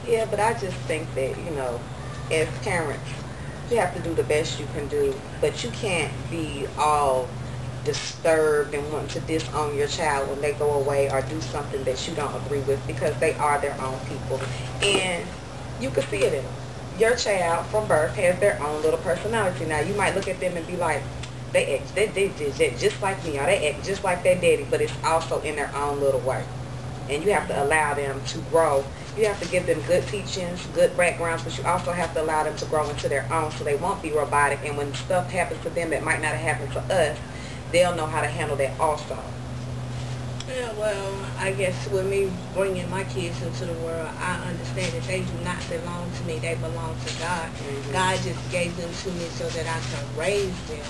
Yeah, but I just think that, as parents, you have to do the best you can do, but you can't be all disturbed and wanting to disown your child when they go away or do something that you don't agree with, because they are their own people. And you can see it in them. Your child from birth has their own little personality. Now, you might look at them and be like, they just like me, or they act just like their daddy, but it's also in their own little way. And you have to allow them to grow. You have to give them good teachings, good backgrounds, but you also have to allow them to grow into their own so they won't be robotic. And when stuff happens to them that might not have happened to us, they'll know how to handle that also. Yeah, well, I guess with me bringing my kids into the world, I understand that they do not belong to me. They belong to God. God just gave them to me so that I can raise them.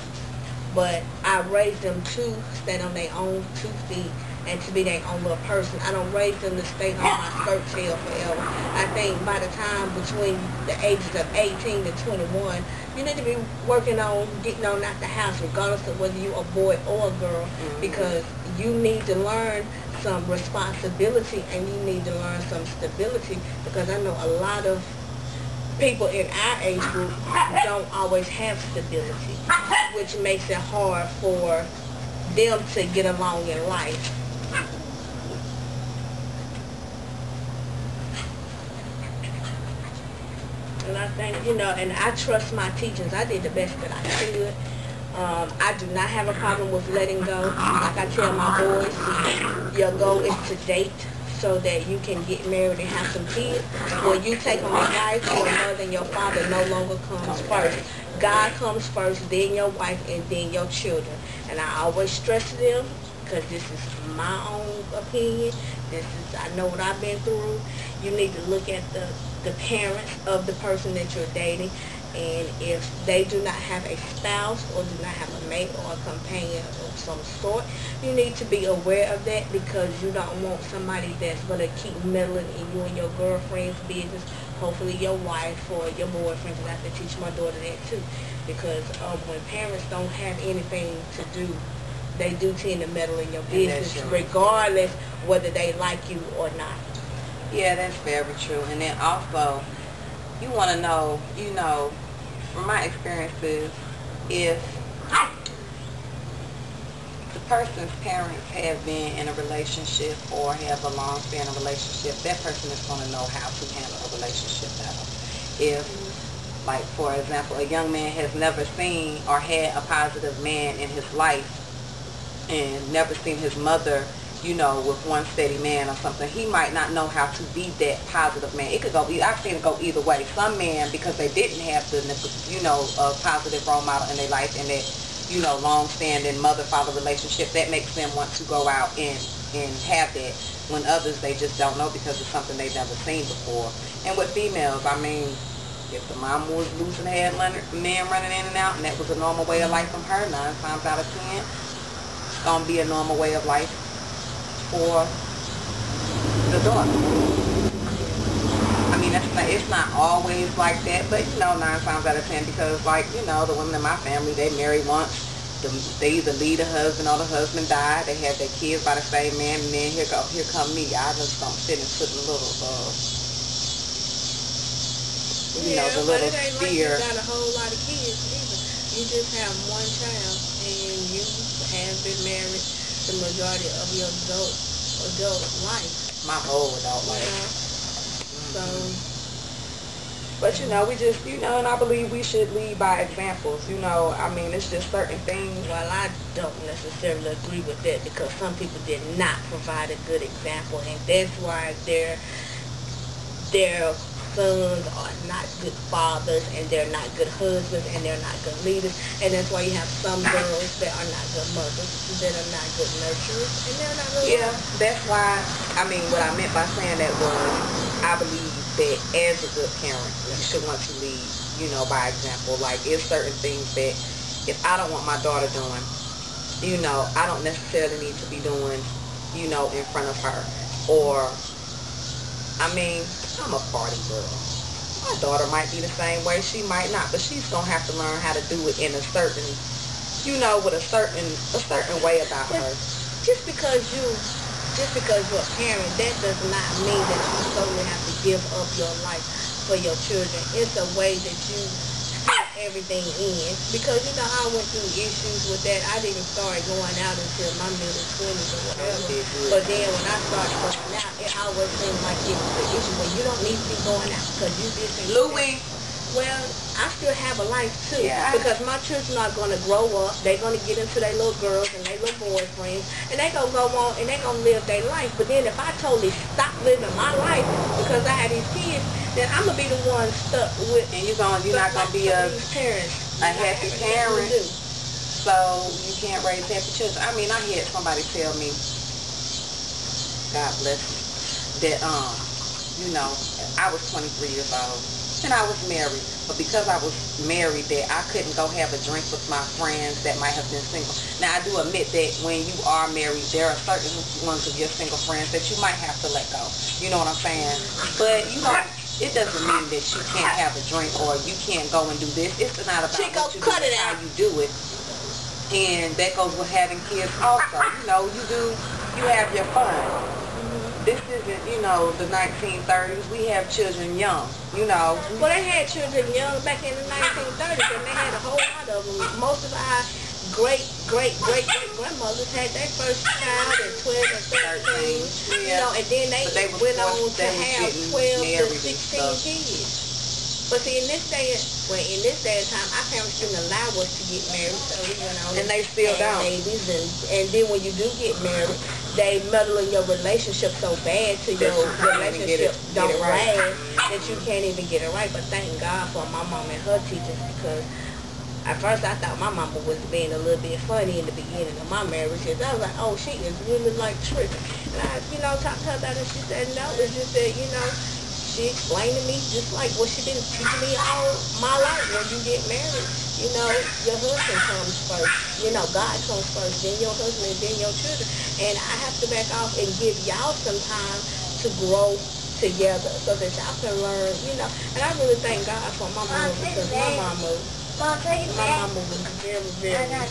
But I raise them to stand on their own 2 feet and to be their own little person. I don't raise them to stay on my skirt tail forever. I think by the time between the ages of 18 to 21, you need to be working on getting on out the house, regardless of whether you're a boy or a girl, because you need to learn some responsibility and you need to learn some stability, because I know a lot of people in our age group don't always have stability, which makes it hard for them to get along in life. And I think, and I trust my teachings. I did the best that I could. I do not have a problem with letting go. Like I tell my boys, your goal is to date so that you can get married and have some kids. When you take on a wife, your mother and your father no longer comes first. God comes first, then your wife, and then your children. And I always stress to them, because this is my own opinion. I know what I've been through. You need to look at the parents of the person that you're dating. And if they do not have a spouse or do not have a mate or a companion of some sort, you need to be aware of that, because you don't want somebody that's going to keep meddling in you and your girlfriend's business, hopefully your wife or your boyfriend, because I have to teach my daughter that too. Because when parents don't have anything to do, they do tend to meddle in your business, regardless whether they like you or not. Yeah, that's very true. And then also, you want to know, from my experiences, if the person's parents have been in a relationship or have a long-standing relationship, that person is going to know how to handle a relationship better. If, like, for example, a young man has never seen or had a positive man in his life and never seen his mother, with one steady man or something, he might not know how to be that positive man. It could go, I've seen it go either way. Some men, because they didn't have the, a positive role model in their life and that, long-standing mother-father relationship, that makes them want to go out and have that, when others, they just don't know because it's something they've never seen before. And with females, I mean, if the mom was loose and had men running in and out, and that was a normal way of life from her, 9 times out of 10, it's going to be a normal way of life for the daughter. I mean, it's not always like that, but 9 times out of 10, because like, the women in my family, they married once, they either leave the husband or the husband died, they had their kids by the same man, and then here come me. I just don't fit into the little, the little sphere. Like you got a whole lot of kids either. You just have one child, and you have been married the majority of your adult life. My whole adult life. So, but we just, and I believe we should lead by examples. I mean, it's just certain things. Well, I don't necessarily agree with that, because some people did not provide a good example, and that's why their sons are not good fathers, and they're not good husbands, and they're not good leaders. And that's why you have some girls that are not good mothers, that are not good nurturers, and they're not good mothers. That's why, I mean, what I meant by saying that was, I believe that as a good parent, you should want to lead, by example. Like, it's certain things that if I don't want my daughter doing, I don't necessarily need to be doing, in front of her. Or, I mean, I'm a party girl. My daughter might be the same way. She might not, but she's going to have to learn how to do it in a certain, with a certain way about her. Just because you just because you're a parent, that does not mean that you totally have to give up your life for your children. It's a way that you fit everything in. Because, you know, I went through issues with that. I didn't start going out until my middle 20s or whatever. But then when I started going out, it always seemed like it was an issue where you don't need to be going out because you did things. Louis. Well, I still have a life too, yeah, because my children are going to grow up, they're going to get into their little girls and their little boyfriends, and they're going to go on and they're going to live their life. But then if I totally stop living my life because I had these kids, then I'm going to be the one stuck with. And you're not going to be a happy parent, so you can't raise happy children. I mean, I had somebody tell me, God bless you, that, you know, I was 23 years old. And I was married, but because I was married, that I couldn't go have a drink with my friends that might have been single. Now, I do admit that when you are married, there are certain ones of your single friends that you might have to let go. You know what I'm saying? But, you know, it doesn't mean that you can't have a drink or you can't go and do this. It's not about Chico, what you do, it's how you do it. And that goes with having kids also. You know, you have your fun. This isn't, you know, the 1930s. We have children young, you know. Well, they had children young back in the 1930s, and they had a whole lot of them. Most of our great-great-great-great-grandmothers had their first child at 12 or 13, you know, and then they went on to have 12 to 16 kids. But see, in this day and time, our parents didn't allow us to get married, so we went on and they still don't. Babies, and then when you do get married, they meddle in your relationship so bad to your relationship don't last that you can't even get it right. But thank God for my mom and her teachers, because at first I thought my mama was being a little bit funny in the beginning of my marriage. I was like, oh, she is really like tripping. And I, you know, talked to her about it. She said, no, it's just that, you know, she explained to me just like what she been teaching me all my life. When you get married, you know, your husband comes first. You know, God comes first, then your husband, and then your children. And I have to back off and give y'all some time to grow together so that y'all can learn, you know. And I really thank God for my mama, because my mama was very, very...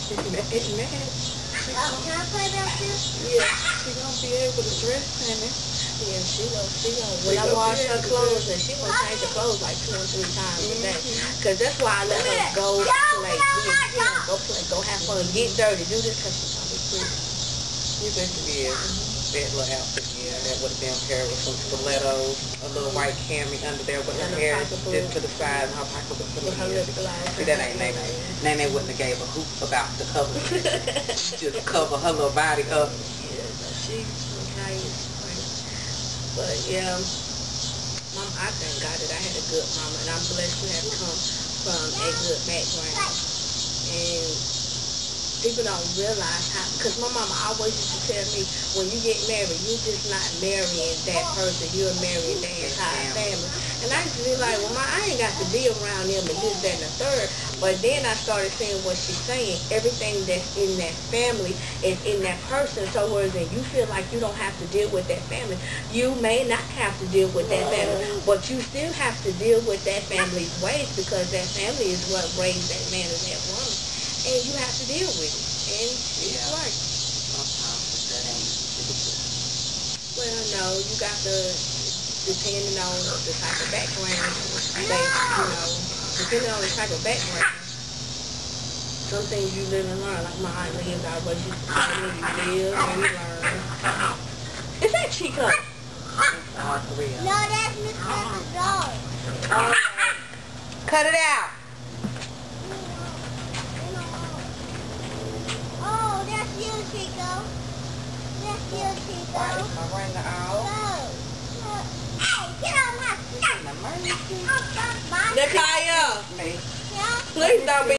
She's mad. Can I play that too? Yeah, she's going to be able to dress in it. Yeah, she gonna. When I wash her clothes, and she gonna change her clothes like 2 or 3 times a day. Cause that's why I let her go play, you know, go play, go have fun, get dirty, do this, cause she's gonna be pretty. You bet you is. That little outfit, yeah, that would have been paired with some stilettos, a little white cami under there with her hair just to the side, and her pocketbook to the end. See, that ain't Nene. Nene wouldn't have gave a hoop about the cover. Just cover her little body up. Yeah, she's nice. But yeah, Mom, I thank God that I had a good mama, and I'm blessed to have come from a good background. And people don't realize how, because my mama always used to tell me, when you get married, you're just not marrying that person, you're marrying their entire family. And I used to be like, well, I ain't got to be around them and this, that, and the third. But then I started seeing what she's saying. Everything that's in that family is in that person. So whereas you feel like you don't have to deal with that family, you may not have to deal with that family, but you still have to deal with that family's ways, because that family is what raised that man and that woman. And you have to deal with it. And it's right. Sometimes that ain't ridiculous. Well, no, you got to, depending on the type of background, you know, depending on the type of background, some things you live and learn. Like my aunt lived, I was used to tell me, you live and you learn. Is that Chico? No, that's Miss Pepper's dog. All right. Cut it out. Oh, that's you, Chico. That's you, Chico. My ringer out. No. Hey, get on my My mercy. stuff. Nakaya, Me. Yeah. please don't be